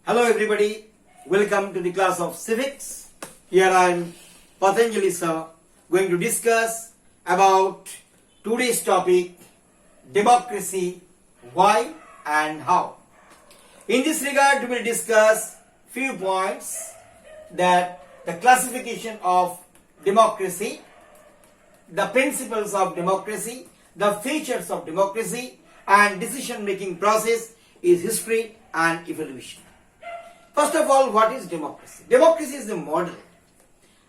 Hello everybody, welcome to the class of civics. Here I am Patanjali sir going to discuss about today's topic, democracy, why and how. In this regard we will discuss few points, that the classification of democracy, the principles of democracy, the features of democracy, and decision making process is history and evolution. First of all, what is democracy? Democracy is the model.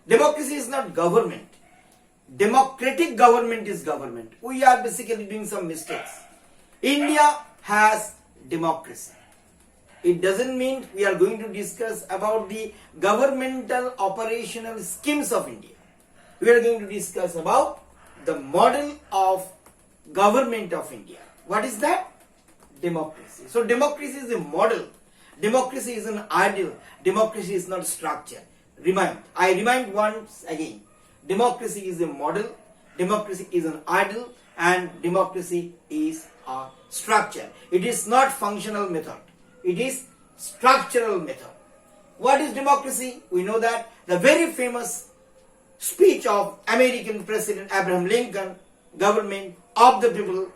Democracy is not government. Democratic government is government. We are basically doing some mistakes. India has democracy. It doesn't mean we are going to discuss about the governmental operational schemes of India. We are going to discuss about the model of government of India. What is that? Democracy. So democracy is a model. Democracy is an ideal. Democracy is not structure. I remind once again. Democracy is a model. Democracy is an ideal, and democracy is a structure. It is not functional method. It is structural method. What is democracy? We know that the very famous speech of American President Abraham Lincoln, government of the people,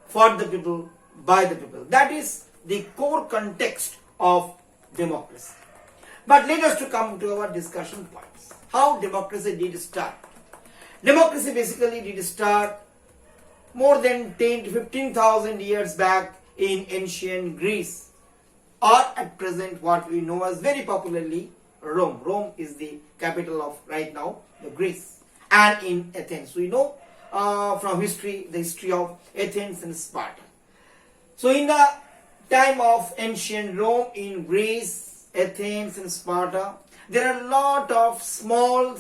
for the people, by the people. That is the core context of democracy. But let us to come to our discussion points. How democracy did start? Democracy basically did start more than 10 to 15,000 years back in ancient Greece, or at present what we know as very popularly Rome. Rome is the capital of right now the Greece, and in Athens. We know from history the history of Athens and Sparta. So in the time of ancient Rome, in Greece, Athens and Sparta, there are a lot of small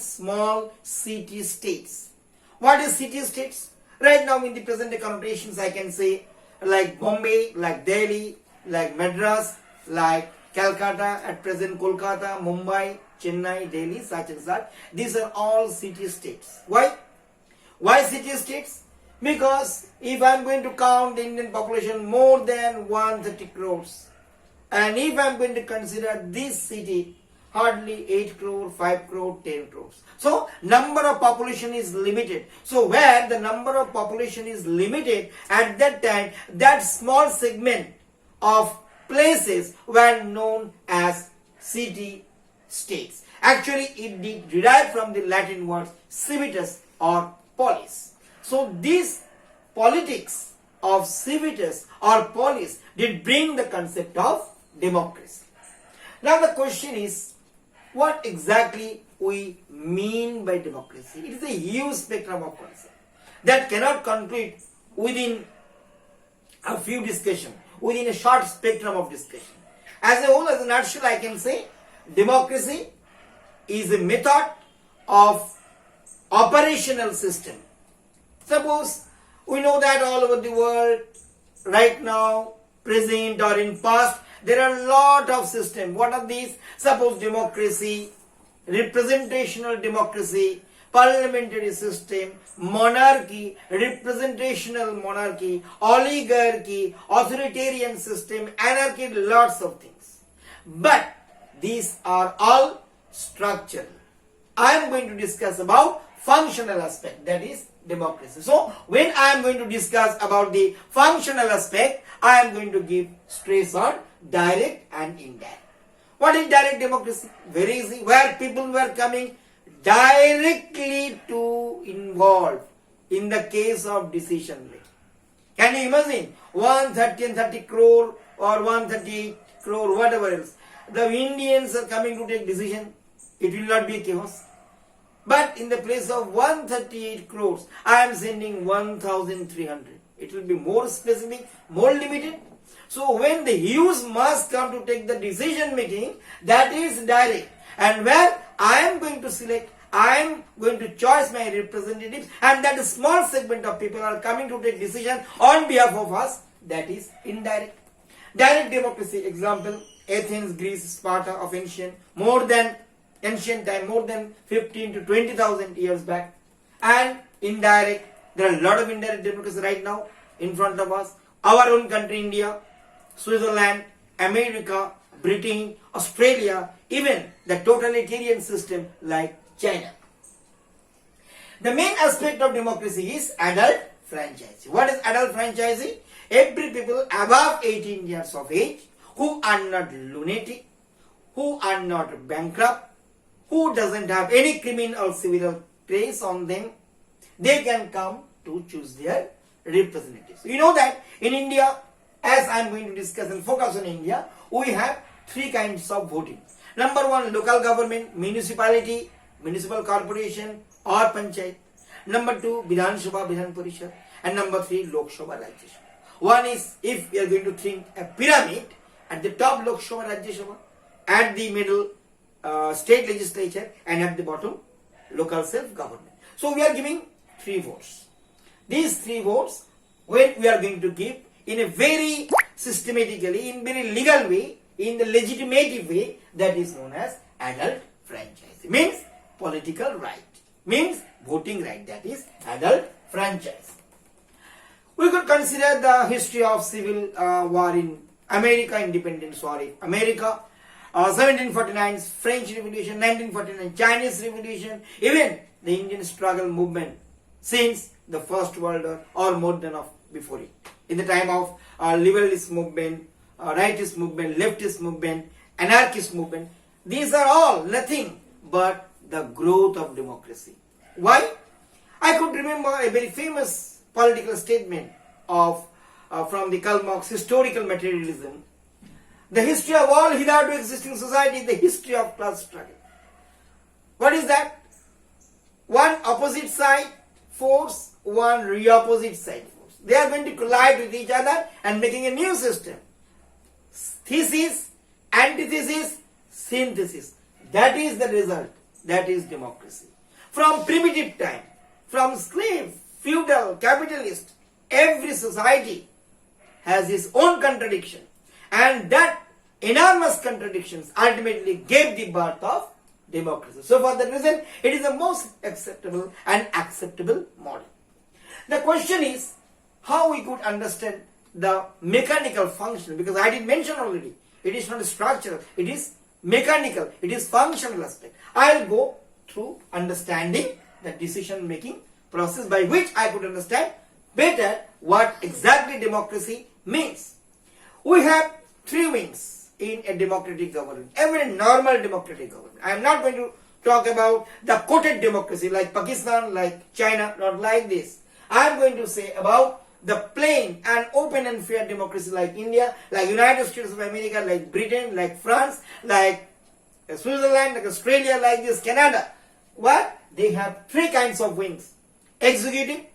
city-states. What is city-states? Right now in the present day connotations I can say like Bombay, like Delhi, like Madras, like Calcutta, at present Kolkata, Mumbai, Chennai, Delhi, such and such. These are all city-states. Why? Why city-states? Because if I am going to count the Indian population more than 130 crores, and if I am going to consider this city hardly 8 crore, 5 crore, 10 crores. So number of population is limited. So where the number of population is limited, at that time that small segment of places were known as city-states. Actually it did derive from the Latin words civitas or polis. So this politics of civitas or polis did bring the concept of democracy. Now the question is, what exactly we mean by democracy? It is a huge spectrum of concept that cannot conclude within a few discussions, within a short spectrum of discussion. As a whole, as a nutshell, I can say democracy is a method of operational system. Suppose we know that all over the world, right now, present or in past, there are a lot of systems. What are these? Suppose democracy, representational democracy, parliamentary system, monarchy, representational monarchy, oligarchy, authoritarian system, anarchy, lots of things. But these are all structural. I am going to discuss about functional aspect, that is democracy. So when I am going to discuss about the functional aspect, I am going to give stress on direct and indirect. What is direct democracy? Very easy. Where people were coming directly to involve in the case of decision making. Can you imagine 130 crore or 138 crore, whatever else, the Indians are coming to take decision? It will not be chaos. But in the place of 138 crores, I am sending 1,300. It will be more specific, more limited. So when the huge mass come to take the decision making, that is direct. And where I am going to select, I am going to choose my representatives, and that small segment of people are coming to take decision on behalf of us, that is indirect. Direct democracy, example, Athens, Greece, Sparta of ancient time, more than 15 to 20,000 years back. And indirect, there are a lot of indirect democracy right now in front of us. Our own country, India, Switzerland, America, Britain, Australia, even the totalitarian system like China. The main aspect of democracy is adult franchising. What is adult franchising? Every people above 18 years of age who are not lunatic, who are not bankrupt, who doesn't have any criminal or civil case on them, they can come to choose their representatives. You know that in India, as I am going to discuss and focus on India, we have three kinds of voting. Number one, local government, municipality, municipal corporation or panchayat. Number two, Vidhan Sabha, Vidhan Parishad. And number three, Lok Sabha, Rajya Sabha. One is, if we are going to think a pyramid, at the top Lok Sabha, Rajya Sabha, at the middle state legislature, and at the bottom local self-government. So we are giving three votes. These three votes, when we are going to give in a very systematically, in very legal way, in the legitimate way, that is known as adult franchise. Means political right. Means voting right. That is adult franchise. We could consider the history of civil war in America, independence war in America, 1749 French Revolution, 1949 Chinese Revolution, even the Indian struggle movement since the First World War or more than of before it. In the time of liberalist movement, rightist movement, leftist movement, anarchist movement, these are all nothing but the growth of democracy. Why? I could remember a very famous political statement of from the Karl Marx, historical materialism. The history of all hitherto existing society is the history of class struggle. What is that? One opposite side force, one opposite side force. They are going to collide with each other and making a new system. Thesis, antithesis, synthesis. That is the result. That is democracy. From primitive time, from slave, feudal, capitalist, every society has its own contradiction. And that enormous contradictions ultimately gave the birth of democracy. So for that reason, it is the most acceptable and acceptable model. The question is how we could understand the mechanical function, because I did mention already, it is not structural, it is mechanical, it is functional aspect. I will go through understanding the decision making process by which I could understand better what exactly democracy means. We have three wings in a democratic government, every normal democratic government. I am not going to talk about the quoted democracy like Pakistan, like China, not like this. I am going to say about the plain and open and fair democracy like India, like United States of America, like Britain, like France, like Switzerland, like Australia, like this, Canada. What? They have three kinds of wings: executive,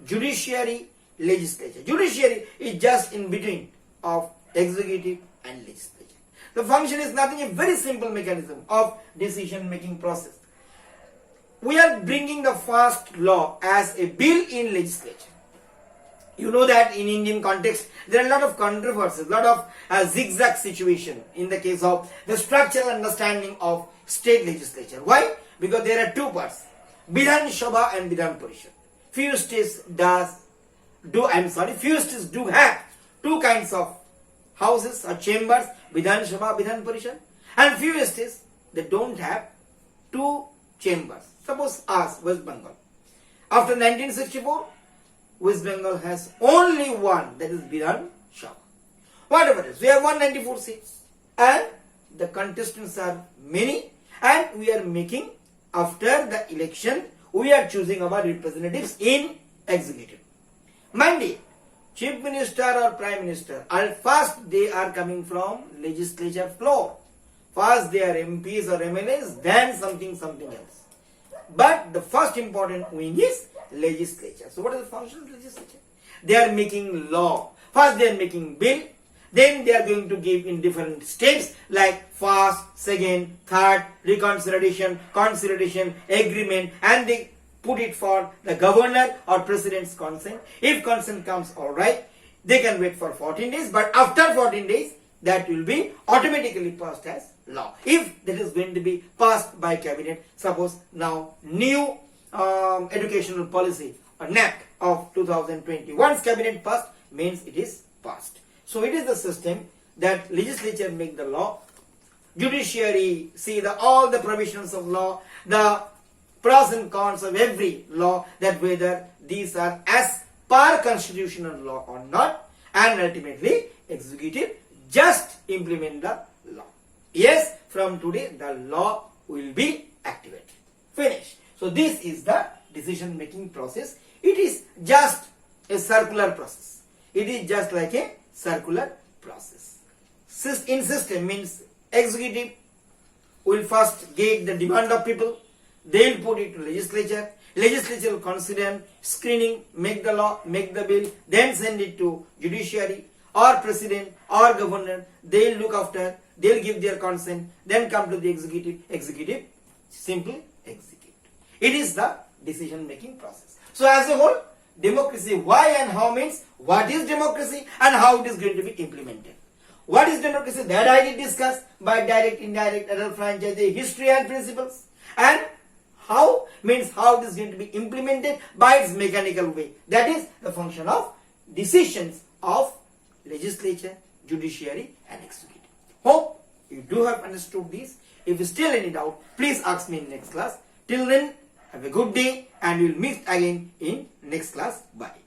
judiciary, legislature. Judiciary is just in between of executive and legislature. The function is nothing, a very simple mechanism of decision making process. We are bringing the first law as a bill in legislature. You know that in Indian context, there are a lot of controversies, a lot of zigzag situation in the case of the structural understanding of state legislature. Why? Because there are two parts, Vidhan Sabha and Vidhan Parishad. Few states do have two kinds of houses or chambers, Vidhan Sabha, Vidhan Parishad, and few states they don't have two chambers. Suppose us, West Bengal. After 1964, West Bengal has only one, that is Vidhan Sabha. Whatever it is, we have 194 seats and the contestants are many, and we are making, after the election, we are choosing our representatives in executive. Mind it, Chief Minister or Prime Minister, first they are coming from legislature floor. First they are MPs or MLAs, then something else. But the first important wing is legislature. So what is the function of legislature? They are making law. First they are making bill, then they are going to give in different steps like first, second, third, reconsideration, consideration, agreement, and they put it for the governor or president's consent. If consent comes, all right, they can wait for 14 days, but after 14 days, that will be automatically passed as law. If that is going to be passed by cabinet, suppose now new educational policy or NAP of 2020, once cabinet passed, means it is passed. So it is the system that legislature make the law, judiciary see all the provisions of law, the pros and cons of every law, that whether these are as per constitutional law or not, and ultimately executive just implement the law. Yes, from today the law will be activated. Finish. So this is the decision making process. It is just a circular process. It is just like a circular process. In system means executive will first get the demand of people. They will put it to legislature. Legislature will consider, screening, make the law, make the bill, then send it to judiciary or president or governor. They will look after, they will give their consent, then come to the executive. Executive simply execute. It is the decision making process. So as a whole, democracy, why and how means what is democracy and how it is going to be implemented. What is democracy? That I did discuss by direct, indirect, adult franchise, history and principles. And how means how it is going to be implemented by its mechanical way. That is the function of decisions of legislature, judiciary and executive. Hope you do have understood this. If you still any doubt, please ask me in next class. Till then, have a good day and we will meet again in next class. Bye.